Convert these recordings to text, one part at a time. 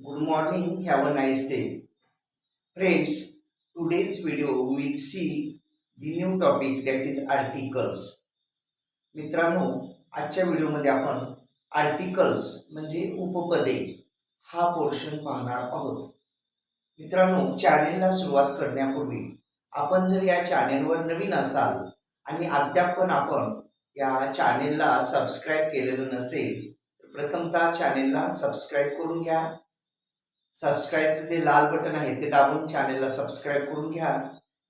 Good morning, have a nice day. Friends, today's video we will see the new topic that is articles. मित्रांनो, आजच्या व्हिडिओमध्ये आपण articles म्हणजे उपपदे हा portion पाहणार आहोत. मित्रांनो, चॅनेलला सुरुवात करण्यापूर्वी आपण जर या चॅनेलवर नवीन असाल आणि अद्याप पण आपण या चॅनेलला सबस्क्राईब केलेलं नसेल तर प्रथमतः चॅनेलला सबस्क्राईब करून घ्या. सबस्क्राईबचं जे लाल बटन आहे ते दाबून चॅनेलला सबस्क्राईब करून घ्या.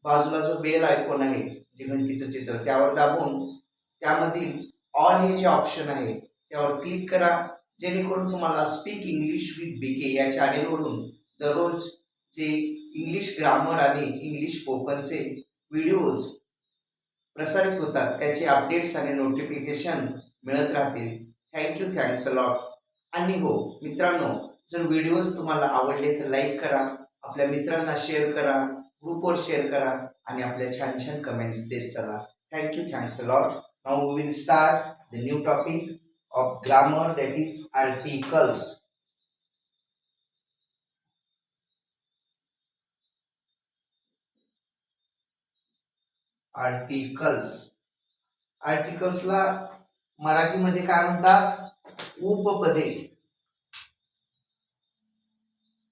बाजूला जो बेल आयकॉन आहे जे घंटीचं चित्र त्यावर दाबून त्यामधील ऑल हे जे ऑप्शन आहे त्यावर क्लिक करा, जेणेकरून तुम्हाला स्पीक इंग्लिश विथ बीके या चॅनेलवरून दररोज जे इंग्लिश ग्रामर आणि इंग्लिश स्पोकनचे व्हिडिओज प्रसारित होतात त्याचे अपडेट्स आणि नोटिफिकेशन मिळत राहतील. Thanks a lot. आणि हो मित्रांनो, जर व्हिडिओज तुम्हाला आवडले तर लाईक करा, आपल्या मित्रांना शेअर करा, ग्रुपवर शेअर करा आणि आपल्या छान छान कमेंट्स देत चला. Thanks a lot. Now we will start the new topic of grammar, that is articles. आर्टिकल्सला मराठीमध्ये काय म्हणतात? उपपदे.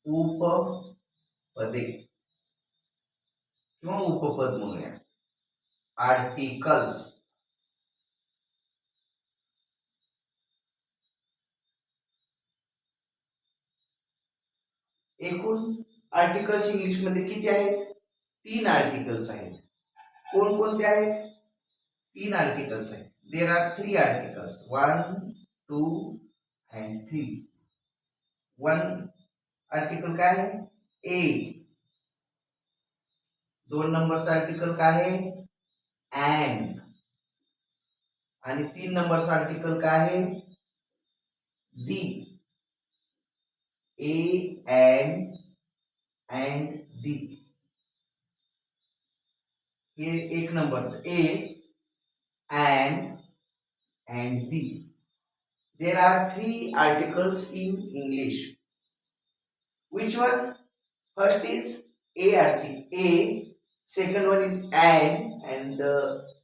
उपपदे किंवा उपपद म्हणूया. आर्टिकल्स. एकूण आर्टिकल्स इंग्लिशमध्ये किती आहेत? 3 आर्टिकल्स आहेत. कोणकोणते आहेत? 3 आर्टिकल्स आहेत. There are 3 articles, 1, 2 and 3. 1 article काय आहे? ए. 2 नंबरचा आर्टिकल काय आहे? अँड. आणि 3 नंबरचा आर्टिकल काय आहे? दी. A and the. हे 1 नंबरचं ए and the. There are 3 articles in English. Which one? First is A, second one is and the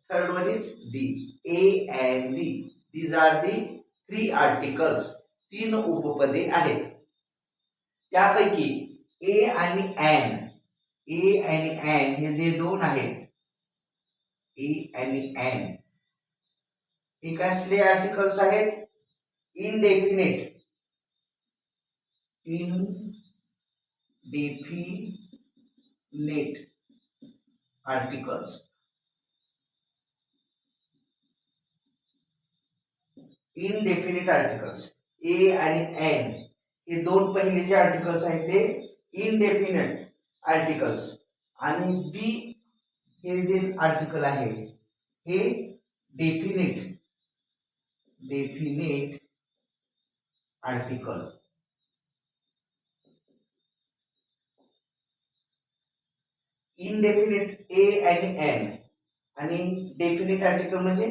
third one is the. A and the. These are the 3 articles. 3 उपपदे आहेत. त्यापैकी ए आणि and हे जे 2 आहेत, ए आणि and हे कसले आर्टिकल्स आहेत? Indefinite articles. Indefinite articles. A आणि एन हे 2 पहिले जे आर्टिकल्स आहेत ते इनडेफिनेट आर्टिकल्स आणि दी हे जे आर्टिकल आहे हे डेफिनेट आर्टिकल. इनडेफिनेट ए आणि एन आणि डेफिनेट आर्टिकल म्हणजे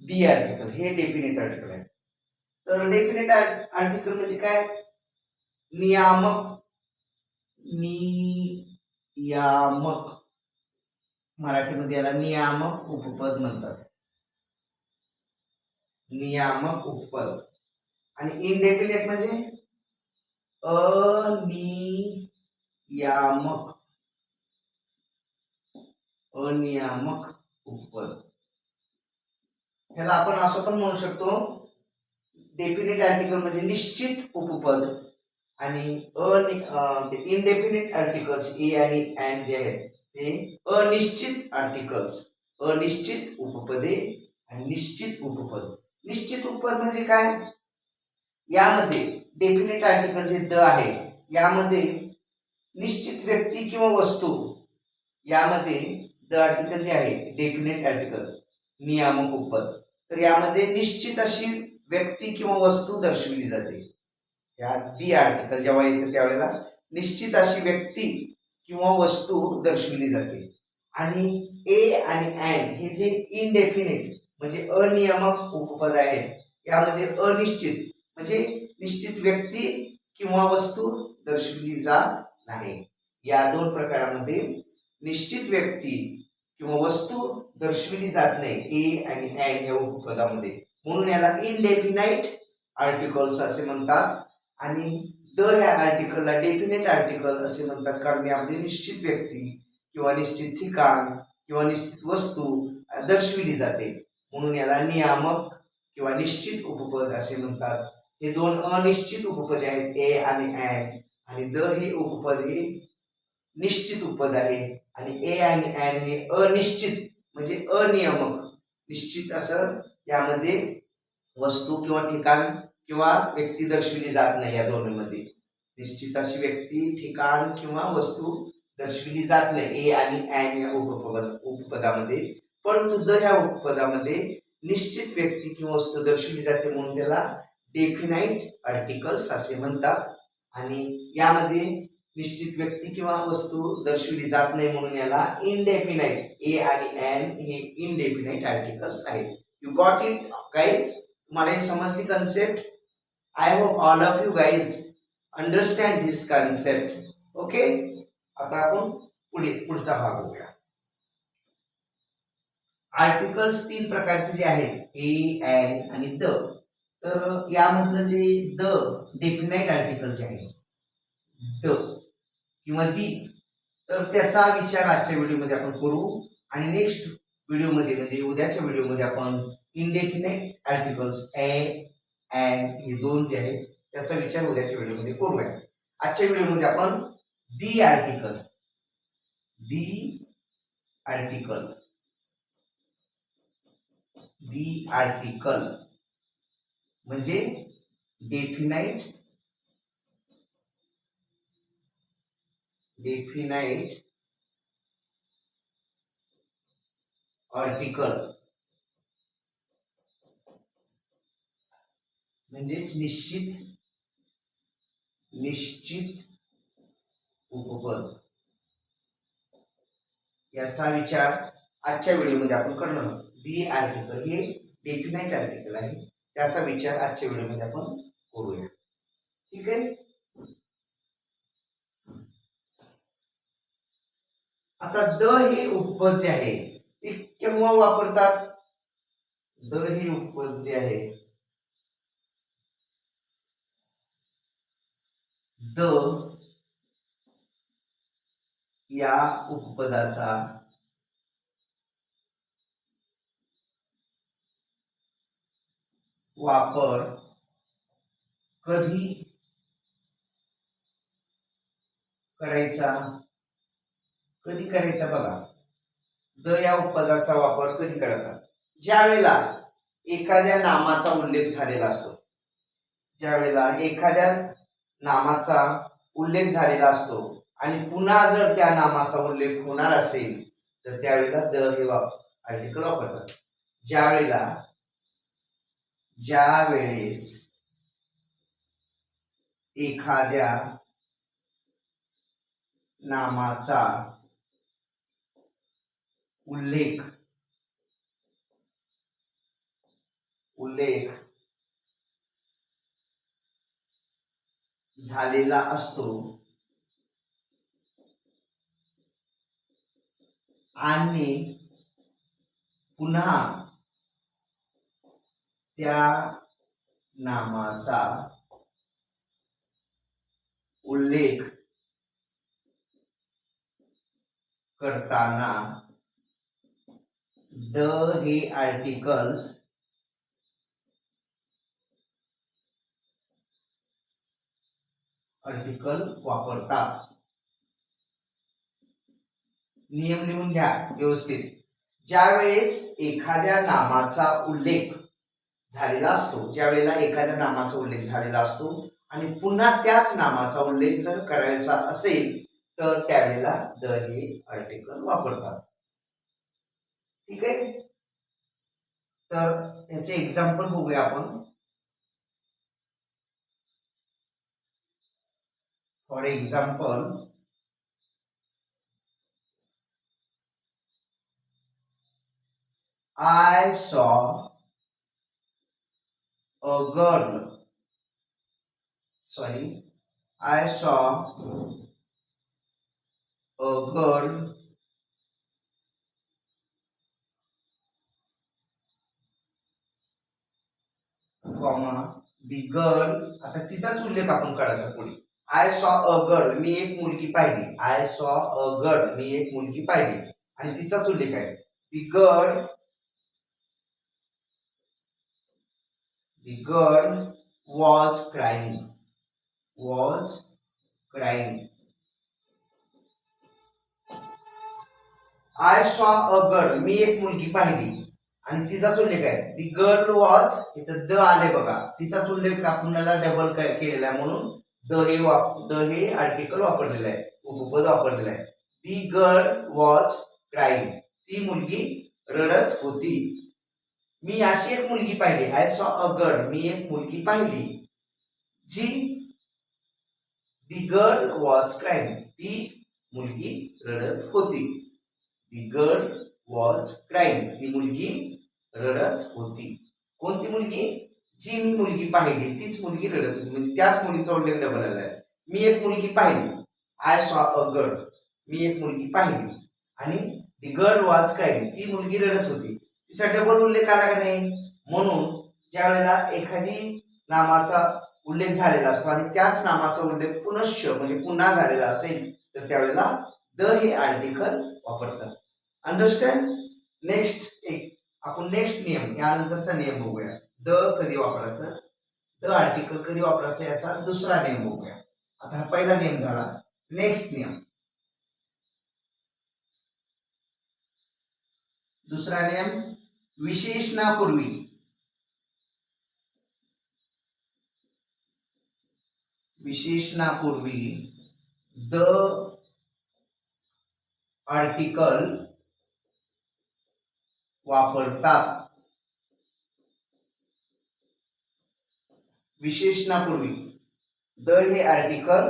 दी आर्टिकल. हे डेफिनेट आर्टिकल आहे. तर डेफिनेट आर्टिकल म्हणजे काय? नियामक. मराठीमध्ये याला नियामक उपपद म्हणतात. नियामक उपपद. आणि इनडेफिनेट म्हणजे अनियामक उपपद. ह्याला आपण असं पण म्हणू शकतो, डेफिनेट आर्टिकल म्हणजे निश्चित उपपद आणि इनडेफिनेट आर्टिकल्स ए आणि अँड जे आहेत ते अनिश्चित आर्टिकल्स. अनिश्चित उपपदे आणि निश्चित उपपद. निश्चित उपपद म्हणजे काय? यामध्ये डेफिनेट आर्टिकल जे द आहे यामध्ये निश्चित व्यक्ती किंवा वस्तू, यामध्ये द आर्टिकल जे आहे डेफिनेट आर्टिकल नियामक उपपद, तर यामध्ये निश्चित अशी व्यक्ती किंवा वस्तू दर्शविली जाते. या दी आर्टिकल जेव्हा येते त्यावेळेला निश्चित अशी व्यक्ती किंवा वस्तू दर्शविली जाते. आणि ए आणि अँड हे जे इनडेफिनेट म्हणजे अनियामक उपपद आहेत यामध्ये अनिश्चित म्हणजे निश्चित व्यक्ती किंवा वस्तू दर्शविली जात नाही. या दोन प्रकारामध्ये निश्चित व्यक्ती किंवा वस्तू दर्शविली जात नाही ए आणि अँड या उपपदामध्ये, म्हणून याला इनडेफिनाइट आर्टिकल्स असे म्हणतात. आणि द ह्या आर्टिकलला डेफिनेट आर्टिकल असे म्हणतात, कारण यामध्ये निश्चित व्यक्ती किंवा निश्चित ठिकाण किंवा निश्चित वस्तू दर्शविली जाते, म्हणून याला नियामक किंवा निश्चित उपपद असे म्हणतात. हे दोन अनिश्चित उपपदे आहेत ए आणि अँड, आणि द हे उपपद हे निश्चित उपपद आहे, आणि ए आणि अँड हे अनिश्चित म्हणजे अनियमक. निश्चित असं यामध्ये वस्तू किंवा ठिकाण किंवा व्यक्ती दर्शविली जात नाही. या दोन्हीमध्ये निश्चित अशी व्यक्ती, ठिकाण किंवा वस्तू दर्शविली जात नाही ए आणि अँड या उपपदामध्ये. परंतु द ह्या उपपदामध्ये निश्चित व्यक्ती किंवा वस्तू दर्शविली जाते, म्हणून त्याला डेफिनाइट आर्टिकल्स असे म्हणतात. आणि यामध्ये निश्चित व्यक्ती किंवा वस्तू दर्शविली जात नाही, म्हणून याला इनडेफिनाइट ए आणि अँड हे इनडेफिनाइट आर्टिकल्स आहेत. You got it guys? तुम्हाला हे समजली concept? I hope all of you guys understand this concept. Okay, आता आपण पुढचा भाग बघूया. आर्टिकल्स तीन प्रकारचे जे आहेत ए, अँड आणि द. तर यामधलं जे द डेफिनाइट आर्टिकल जे आहे द किंवा दी, तर त्याचा विचार आजच्या व्हिडिओमध्ये आपण करू. आणि नेक्स्ट व्हिडिओमध्ये म्हणजे उद्याच्या व्हिडिओमध्ये आपण इनडेफिनाइट आर्टिकल्स ए, अँड हे दोन जे आहेत त्याचा विचार उद्याच्या व्हिडिओमध्ये करूया. आजच्या व्हिडिओमध्ये आपण दी आर्टिकल म्हणजे डेफिनाइट आर्टिकल म्हणजेच निश्चित उपपद, याचा विचार आजच्या व्हिडिओमध्ये आपण करणार आहोत. दी आर्टिकल हे डेफिनाइट आर्टिकल आहे, त्याचा विचार आजच्या व्हिडिओमध्ये आपण करूया. ठीक आहे. आता द हे उपपद जे आहे ते केव्हा वापरतात? द हे उपपद जे आहे, द या उपपदाचा वापर कधी करायचा बघा. द या उपपदाचा वापर कधी करायचा? ज्या वेळेला एखाद्या नामाचा उल्लेख झालेला असतो, आणि पुन्हा जर त्या नामाचा उल्लेख होणार असेल तर त्यावेळेला द हे आर्टिकल वापरतात. ज्या वेळेस एखाद्या नामाचा उल्लेख झालेला असतो आणि पुन्हा त्या नामाचा उल्लेख करताना द हे आर्टिकल वापरतात. नियम लिहून घ्या व्यवस्थित. ज्यावेळेस एखाद्या नामाचा उल्लेख झालेला असतो, आणि पुन्हा त्याच नामाचा उल्लेख जर करायचा असेल तर त्यावेळेला द हे आर्टिकल वापरतात. ठीक आहे. तर याचे एक्झाम्पल बघूया आपण. For example, I saw a girl I saw a girl comma the girl. आता तिचाच उल्लेख आपण करायचा पुढे. आय सॉ अ गर्ल, मी एक मुलगी पाहिली. आय सॉ अ गर्ल, मी एक मुलगी पाहिली. आणि तिचाच उल्लेख आहे. दी girl was crying. I saw a girl, मी एक मुलगी पाहिली. आणि तिचाच उल्लेख आहे. दी गर्ल वॉज, इथं द आले बघा, तिचाच उल्लेख आपल्याला डबल केलेला आहे म्हणून द हे आर्टिकल वापरलेलं आहे, उपपद वापरलेलं आहे. दी गर्ल वॉज क्राईंग, ती मुलगी रडत होती. मी अशी एक मुलगी पाहिली. आय सॉ अ गर्ल, मी एक मुलगी पाहिली जी दी गर्ल वॉज क्राईंग, ती मुलगी रडत होती. दी गर्ल वॉज क्राईंग, ती मुलगी रडत होती. कोणती मुलगी? जी मी मुलगी पाहिली तीच मुलगी रडत होती, म्हणजे त्याच मुलीचा उल्लेख डबल आला आहे. मी एक मुलगी पाहिली. आय सॉ अ गर्ल, मी एक मुलगी पाहिली. आणि दी गर्ल वॉज क्राईंग, ती मुलगी रडत होती. तिचा डबल उल्लेख आला का नाही? म्हणून ज्या वेळेला एखादी नामाचा उल्लेख झालेला असतो आणि त्याच नामाचा उल्लेख पुनश्च म्हणजे पुन्हा झालेला असेल तर त्यावेळेला द हे आर्टिकल वापरतात. अंडरस्टँड? नेक्स्ट आपण नेक्स्ट नियम, यानंतरचा नियम बघूया. द कधी वापरायचं, द आर्टिकल कधी वापरायचं, याचा दुसरा नियम बघूया. आता हा पहिला नियम झाला. नेक्स्ट नियम, दुसरा नियम, विशेषणापूर्वी द आर्टिकल वापरतात. विशेषणापूर्वी द हे आर्टिकल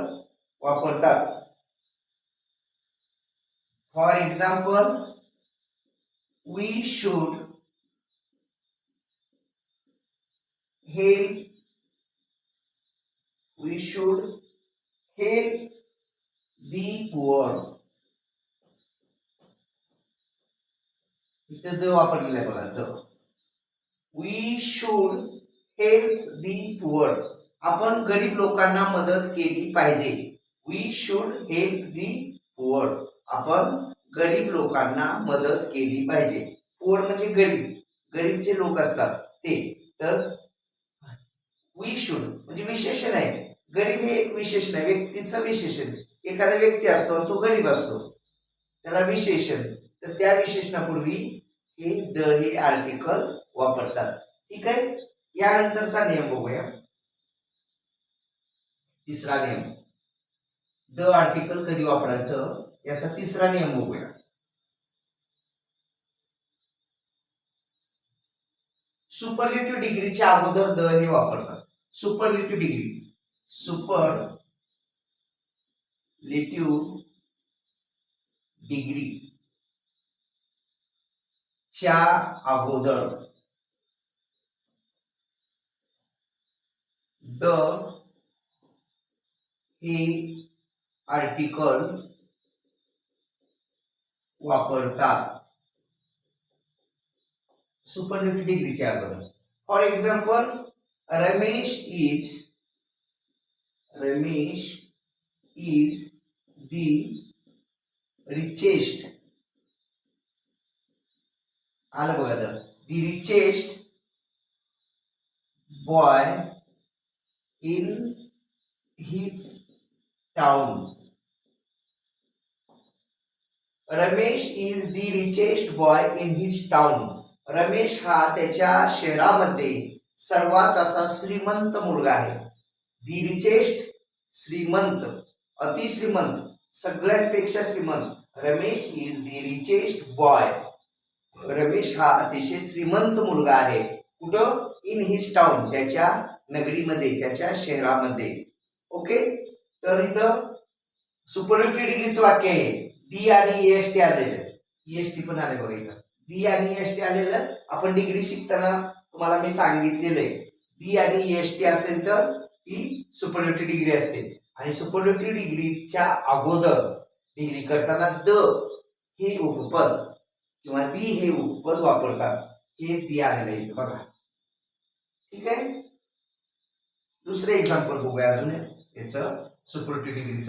वापरतात. For example, we should help the poor. इथे द वापरलेला आहे बघा, the. We should help the poor, आपण गरीब लोकांना मदत केली पाहिजे. We should help the poor, आपण गरीब लोकांना मदत केली पाहिजे. पुअर म्हणजे गरीब जे लोक असतात ते. तर वी शुड म्हणजे विशेषण आहे. गरीब हे एक विशेषण आहे, व्यक्तीचं विशेषण. एखादा व्यक्ती असतो तो गरीब असतो, त्याला विशेषण. तर त्या विशेषणापूर्वी हे द हे आर्टिकल वापरतात. ठीक आहे. यानंतरचा नियम बघूया. तिसरा नियम, द आर्टिकल कधी वापरायचं याचा तिसरा नियम बघूया. सुपरलेटिव्ह डिग्रीच्या अगोदर द हे वापरतात. सुपरलेटिव्ह डिग्री च्या अगोदर द हे आर्टिकल वापरतात. सुपरलेटिव्ह डिग्रीच्या अगोदर. For example, Ramesh is the richest. आलं बघा, तर the richest boy in his town. Ramesh is the richest boy in his town. Ramesh हा त्याच्या शहरामध्ये सर्वात असा श्रीमंत मुलगा आहे. दी रिचेस्ट, श्रीमंत, अतिश्रीमंत, सगळ्यांपेक्षा श्रीमंत. Ramesh is the richest boy. Ramesh हा अतिशय श्रीमंत मुलगा आहे. कुठं? इन हिज टाउन, त्याच्या नगरीमध्ये, त्याच्या शहरामध्ये. ओके. तर इथं सुपरलेटिव्ह डिग्रीचं वाक्य आहे. दी आणि एसटी आलेलं, ईएसटी पण आले बघा इथं. दी आणि एसटी आलेलं आपण डिग्री शिकताना तुम्हाला मी सांगितलेलं आहे. दी आणि एसटी असेल तर ती सुपरलेटिव्ह डिग्री असते. आणि सुपरलेटिव्ह डिग्रीच्या अगोदर डिग्री करताना द हे उपपद किंवा दी हे उपपद वापरतात. हे ती आलेलं आहे इथं बघा. ठीक आहे. दुसरे एक्झाम्पल बघूया अजून याचं सुपरलेटिव्ह डिग्रीच.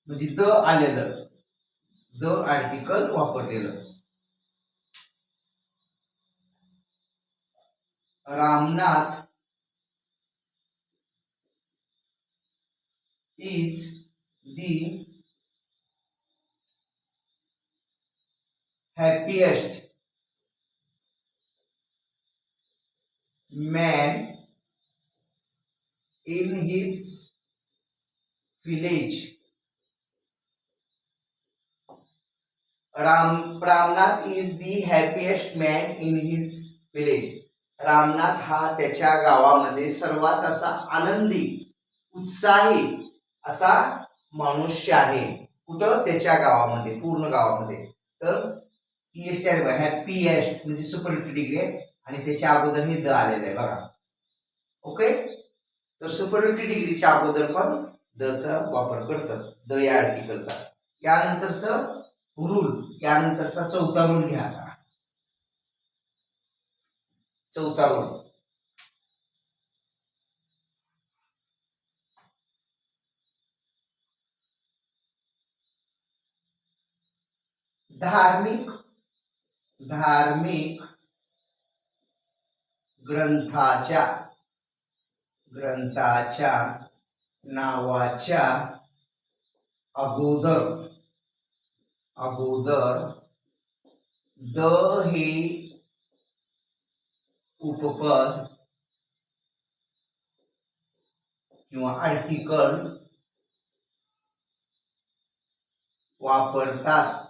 म्हणजे द आलेलं, द आर्टिकल वापरलेलं. Ramnath is the happiest man in his village. Ramnath is the happiest man in his village. Ramnath हा त्याच्या गावामध्ये सर्वात असा आनंदी, उत्साही असा मनुष्य आहे. कुठं? त्याच्या गावामध्ये, पूर्ण गावामध्ये. तर हॅपीएस्ट म्हणजे सुपरलेटिव्ह डिग्री आहे आणि त्याच्या अगोदर हे द आलेलं आहे बघा. ओके. तर सुपरलेटिव्ह डिग्रीच्या अगोदर पण द चा वापर करतात, द या आर्टिकलचा. यानंतरचं रूल, यानंतरचा चौथा रूल घ्या. चौथा रूल, धार्मिक ग्रंथाच्या नावाच्या अगोदर द हे उपपद किंवा आर्टिकल वापरतात.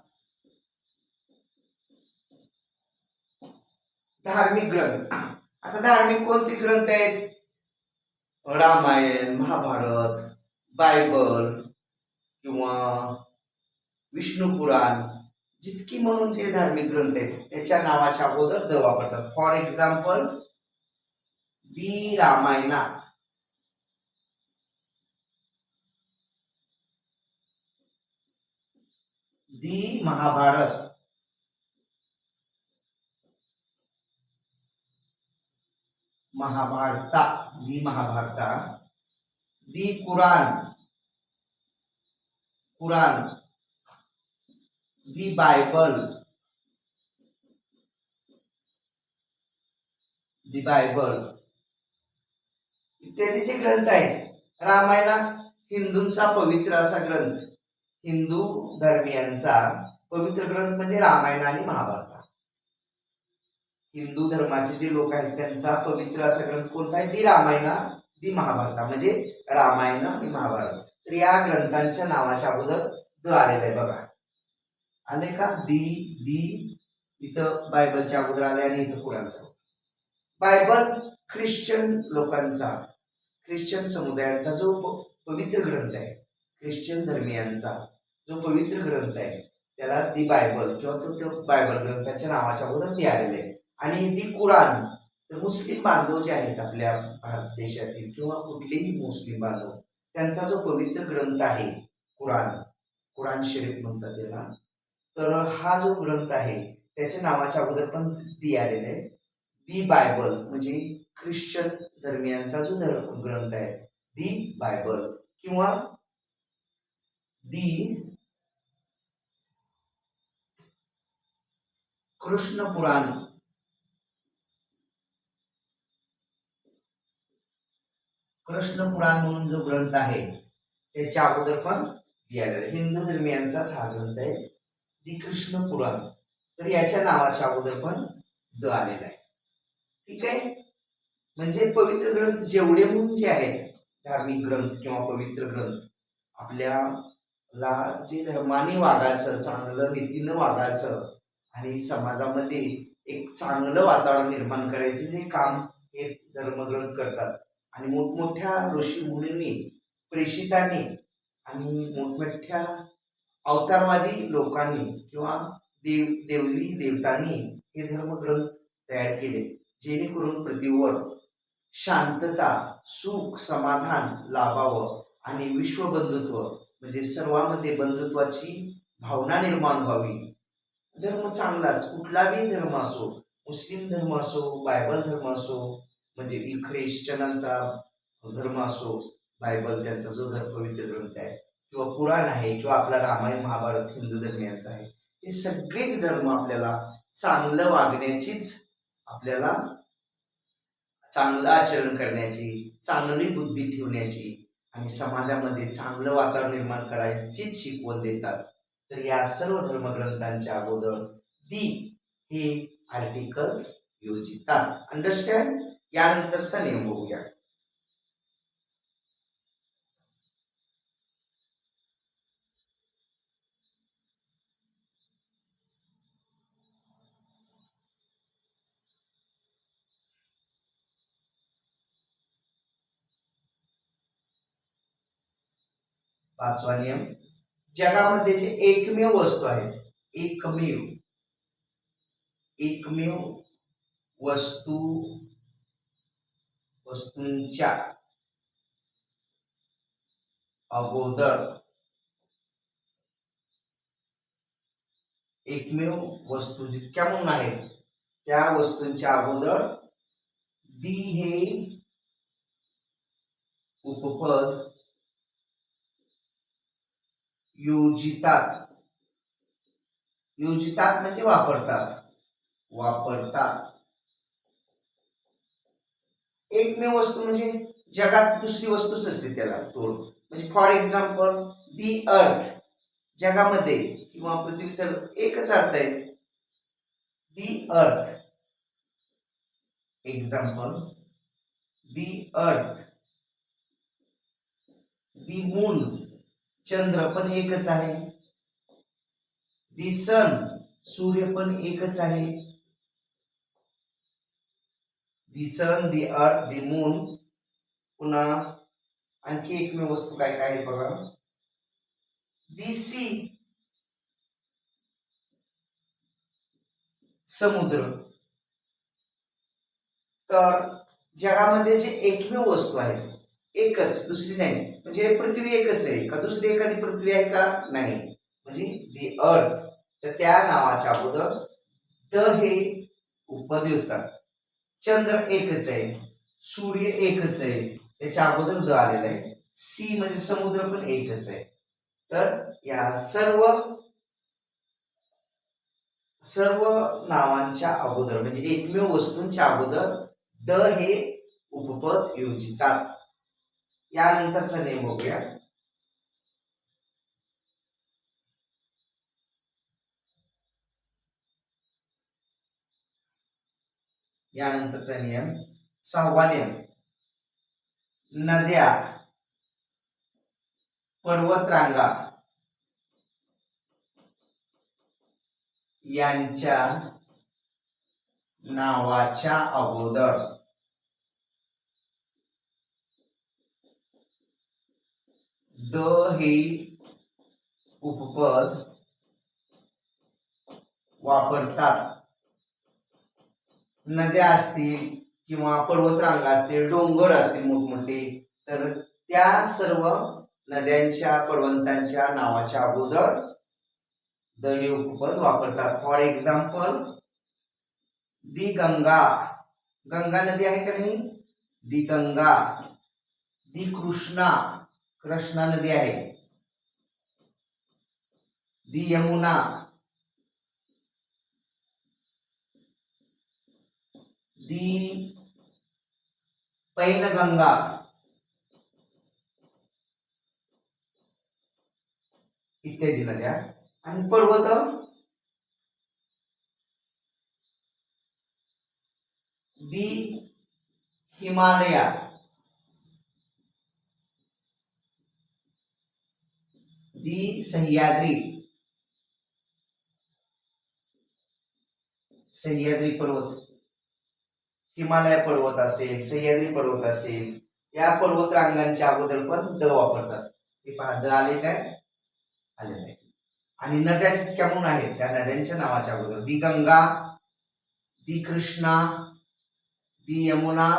धार्मिक ग्रंथ, आता धार्मिक कोणते ग्रंथ आहेत? रामायण, महाभारत, बायबल किंवा विष्णू पुराण, जितकी म्हणून जे धार्मिक ग्रंथ आहेत त्याच्या नावाच्या अगोदर द वापरतात. For example, the Ramayana, the Mahabharat, the Mahabharata, the Quran, the Bible, इत्यादी जे ग्रंथ आहेत. रामायण हिंदूंचा पवित्र असा ग्रंथ, हिंदू धर्मियांचा पवित्र ग्रंथ म्हणजे रामायण आणि महाभारत. हिंदू धर्माचे जे लोक आहेत त्यांचा पवित्र असा ग्रंथ कोणता आहे? दी रामायण, दी महाभारता, म्हणजे रामायण आणि महाभारत. तर या ग्रंथांच्या नावाच्या अगोदर द आलेलं आहे बघा. आले का? दी इथं बायबलच्या अगोदर आले आणि इथं कुराणच्या. बायबल ख्रिश्चन लोकांचा, ख्रिश्चन समुदायाचा जो पवित्र ग्रंथ आहे, ख्रिश्चन धर्मियांचा जो पवित्र ग्रंथ आहे त्याला दी बायबल किंवा तो बायबल ग्रंथाच्या नावाच्या अगोदर दी आलेले आहे. आणि दी कुराण, तर मुस्लिम बांधव जे आहेत आपल्या भारत देशातील किंवा कुठलेही मुस्लिम बांधव त्यांचा जो पवित्र ग्रंथ आहे कुराण शरीफ म्हणतात त्याला. तर हा जो ग्रंथ आहे त्याच्या नावाच्या अगोदर पण दी आलेले आहे. दी बायबल म्हणजे ख्रिश्चन धर्मियांचा जो ग्रंथ आहे दी बायबल किंवा दी कृष्ण पुराण, म्हणून जो ग्रंथ आहे त्याच्या अगोदर पण दिलेला. हिंदू धर्मियांचाच हा ग्रंथ आहे दी कृष्ण पुराण. तर याच्या नावाच्या अगोदर पण द आलेला आहे. ठीक आहे. म्हणजे पवित्र ग्रंथ जेवढे म्हणून जे आहेत धार्मिक ग्रंथ किंवा पवित्र ग्रंथ, आपल्याला जे धर्माने वागायचं, चांगलं नीतीनं वागायचं आणि समाजामध्ये एक चांगलं वातावरण निर्माण करायचे जे काम हे धर्मग्रंथ करतात. आणि मोठमोठ्या ऋषी मुनींनी, प्रेषितांनी आणि मोठमोठ्या अवतारवादी लोकांनी किंवा देवी देवतांनी हे धर्मग्रंथ तयार केले, जेणेकरून पृथ्वीवर शांतता, सुख, समाधान लाभावं आणि विश्वबंधुत्व म्हणजे सर्वांमध्ये बंधुत्वाची भावना निर्माण व्हावी. धर्म चांगलाच, कुठलाही धर्म असो, मुस्लिम धर्म असो, बायबल धर्म असो, म्हणजे ख्रिश्चनांचा धर्म असो, बायबल त्यांचा जो पवित्र ग्रंथ आहे, किंवा पुराण आहे, किंवा आपला रामायण महाभारत हिंदू धर्मियांचा आहे, हे सगळे धर्म आपल्याला चांगलं वागण्याचीच, आपल्याला चांगलं आचरण करण्याची, चांगली बुद्धी ठेवण्याची आणि समाजामध्ये चांगलं वातावरण निर्माण करायचीच शिकवण देतात. तर या सर्व धर्मग्रंथांच्या अगोदर दी हे आर्टिकल्स योजितात. अंडरस्टँड? यानंतरचा नियम बघूया. पाचवा नियम, जगामध्ये जे एकमेव वस्तू आहेत, एकमेव एकमेव वस्तूंच्या अगोदर, एकमेव वस्तू जितक्या म्हणून आहेत त्या वस्तूंच्या अगोदर दी हे उपपद योजितात. योजितात म्हणजे वापरतात. एकमेव वस्तू म्हणजे जगात दुसरी वस्तूच नसते त्याला तोड. म्हणजे फॉर एक्झाम्पल दी अर्थ, जगामध्ये किंवा पृथ्वी तर एकच अर्थ आहे, दी अर्थ. एक्झाम्पल दी अर्थ, दी मून, चंद्र पण एकच आहे, दी सन, सूर्य पण एकच आहे, दी सन, दी अर्थ, दी मून. पुन्हा आणखी एकमेव वस्तू काय काय आहे बघा, दी सी, समुद्र. तर जगामध्ये जे एकमेव वस्तू आहेत, एकच, दुसरी नाही, म्हणजे पृथ्वी एकच आहे का, दुसरी एखादी पृथ्वी आहे का, नाही, म्हणजे दी अर्थ. तर त्या नावाच्या अगोदर द हे उपपद असतात. चंद्र एकच आहे, सूर्य एकच आहे, त्याच्या अगोदर द आलेला आहे. सी म्हणजे समुद्र पण एकच आहे. तर या सर्व नावांच्या अगोदर म्हणजे एकमेव वस्तूंच्या अगोदर द हे उपपद योजितात. यानंतरचा नियम बघूया. यानंतरचा नियम, सहावा नियम, नद्या, पर्वतरांगा यांच्या नावाच्या अगोदर द हे उपपद वापरतात. नद्या असतील किंवा पर्वतरांगा असतील, डोंगर असतील मोठमोठे, तर त्या सर्व नद्यांच्या, पर्वतांच्या नावाच्या अगोदर द हे उपपद वापरतात. फॉर एक्झाम्पल दी गंगा, गंगा नदी आहे का नाही, दी गंगा. दी कृष्णा, कृष्णा नदी आहे. दी यमुना, दी पैनगंगा, इत्यादी नद्या. आणि पर्वत, दी हिमालया, दी सह्याद्री, सह्याद्री पर्वत, हिमालय पर्वत असेल, सह्याद्री पर्वत असेल, या पर्वत रांगांच्या अगोदर पण द वापरतात. हे पहा, द आले काय, आले नाही. आणि नद्या जितक्या म्हणून आहेत त्या नद्यांच्या नावाच्या अगोदर दी गंगा, दी कृष्णा, दी यमुना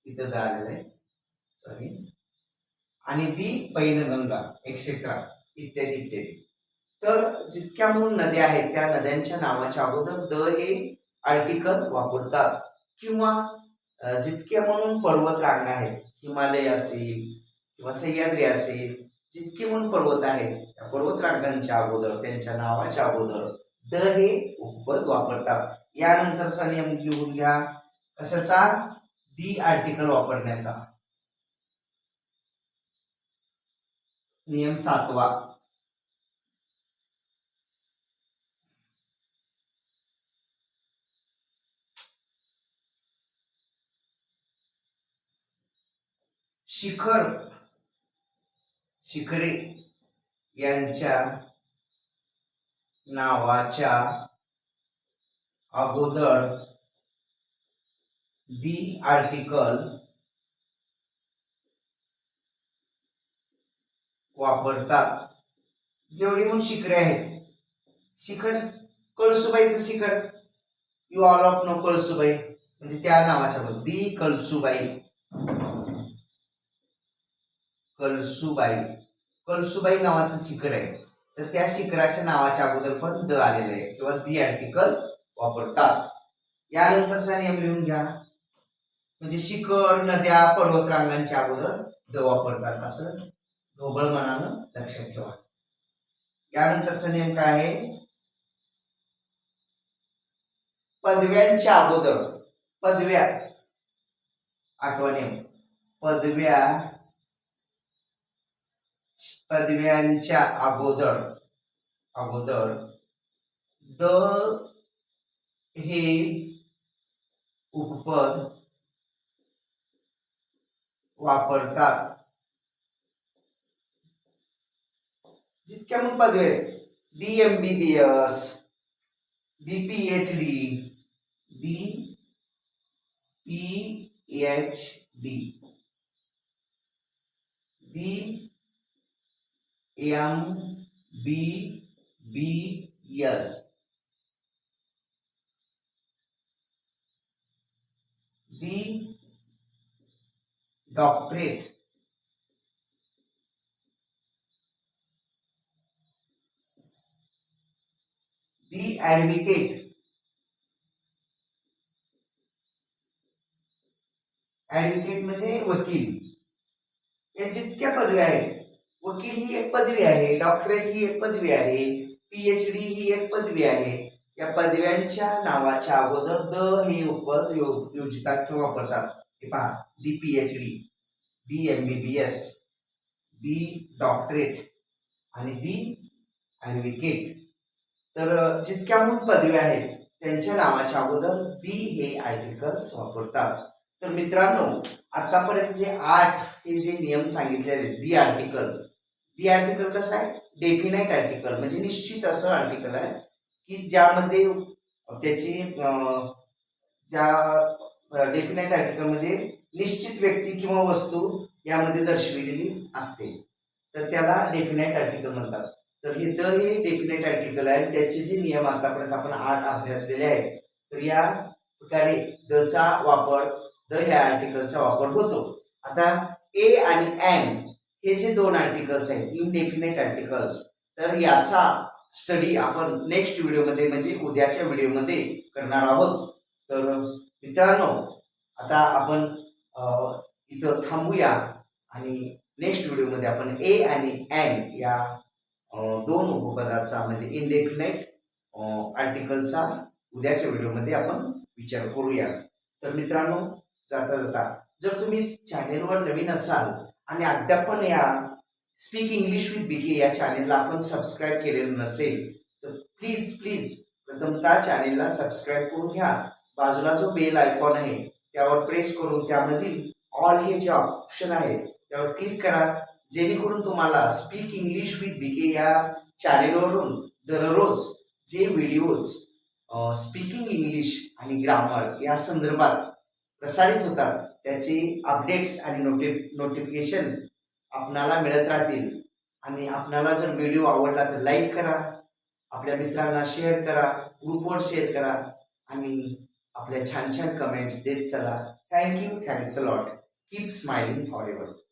इथं द आलेलं आहे, सॉरी, आणि दी पैनगंगा एक्सेट्रा इत्यादी इत्यादी. तर जितक्या म्हणून नद्या आहेत त्या नद्यांच्या नावाच्या अगोदर द हे आर्टिकल वापरतात. किंवा जितके म्हणून पर्वत रांगा आहेत, हिमालय असेल किंवा सह्याद्री असेल, जितके म्हणून पर्वत आहेत त्या पर्वत रांगांच्या अगोदर त्यांच्या नावाच्या अगोदर द हे उपपद वापरतात. यानंतरचा नियम लिहून घ्या, कशाचा? दी आर्टिकल वापरण्याचा. नियम 7वा, शिखर शिखरे यांच्या नावाच्या अगोदर दी आर्टिकल वापरतात. जेवढी म्हणून शिखरे आहेत, शिखर कळसुबाईचं शिखर, you all of know Kalsubai, म्हणजे त्या नावाच्या दी कळसुबाई. कळसुबाई कळसुबाई नावाचं शिखर आहे, तर त्या शिखराच्या नावाच्या अगोदर पण द आलेलं आहे किंवा दी आर्टिकल वापरतात. यानंतरचा नियम लिहून घ्या, म्हणजे शिखर, नद्या, पर्वतरांगांच्या अगोदर द वापरतात असं ढोबळ मनानं लक्षात ठेवा. यानंतरचा नियम काय आहे? पदव्यांच्या अगोदर, पदव्या, आठवा नियम, पदव्यांच्या अगोदर द हे उपपद वापरतात. जितक्या मग पदवी आहेत, दी MBBS, दी PhD, दी PhD, दी MBBS, दी डॉक्टरेट, दी ॲडव्होकेट, ॲडव्होकेट म्हणजे वकील. या जितक्या पदव्या आहेत, वकील ही एक पदवी आहे, डॉक्टरेट ही एक पदवी आहे, PhD ही एक पदवी आहे. या पदव्यांच्या नावाच्या अगोदर द हे उपपद योजितात किंवा वापरतात. हे पहा, दी PhD, दी MBBS, दी डॉक्टरेट आणि दी ॲडव्होकेट. तर जितक्या म्हणून पदव्या आहेत त्यांच्या नावाच्या अगोदर दी हे आर्टिकल्स वापरतात. तर मित्रांनो, आतापर्यंत जे 8 हे जे नियम सांगितलेले दी आर्टिकल कसं आहे? डेफिनाइट आर्टिकल, म्हणजे निश्चित असं आर्टिकल आहे की ज्यामध्ये त्याची ज्या डेफिनाइट आर्टिकल म्हणजे निश्चित व्यक्ती किंवा वस्तू यामध्ये दर्शविलेली असते, तर त्याला डेफिनाइट आर्टिकल म्हणतात. तर हे द हे डेफिनाइट आर्टिकल आहे, त्याचे जे नियम आतापर्यंत आपण 8 अभ्यासलेले आहेत. तर या प्रकारे दचा वापर, द ह्या आर्टिकलचा वापर होतो. आता ए आणि एन हे जे दोन आर्टिकल्स आहेत, इनडेफिनाइट आर्टिकल्स, तर याचा स्टडी आपण नेक्स्ट व्हिडिओमध्ये म्हणजे उद्याच्या व्हिडिओमध्ये करणार आहोत. तर मित्रांनो, आता आपण इथं थांबूया आणि नेक्स्ट व्हिडिओमध्ये आपण ए आणि एन या दोन उपपदाचा म्हणजे इनडेफिनाइट आर्टिकलचा उद्याच्या व्हिडिओमध्ये आपण विचार करूया. तर मित्रांनो, जाता जाता जर तुम्ही चॅनेलवर नवीन असाल आणि अद्याप पण या स्पीक इंग्लिश विथ बीके या चॅनेलला आपण सबस्क्राईब केलेलं नसेल तर प्लीज प्रथमतः चॅनेलला सबस्क्राईब करून घ्या. बाजूला जो बेल आयकॉन आहे त्यावर प्रेस करून त्यामधील ऑल हे जे ऑप्शन आहे त्यावर क्लिक करा, जेणेकरून तुम्हाला स्पीक इंग्लिश विथ बीके या चॅनेलवरून दररोज जे व्हिडिओज स्पीकिंग इंग्लिश आणि ग्रामर या संदर्भात प्रसारित होतात त्याचे अपडेट्स आणि नोटिफिकेशन आपणाला मिळत राहतील. आणि आपणाला जर व्हिडिओ आवडला तर लाईक करा, आपल्या मित्रांना शेअर करा, ग्रुपवर शेअर करा आणि आपल्या छान छान कमेंट्स देत चला. Thank you, thanks a lot. Keep smiling for ever.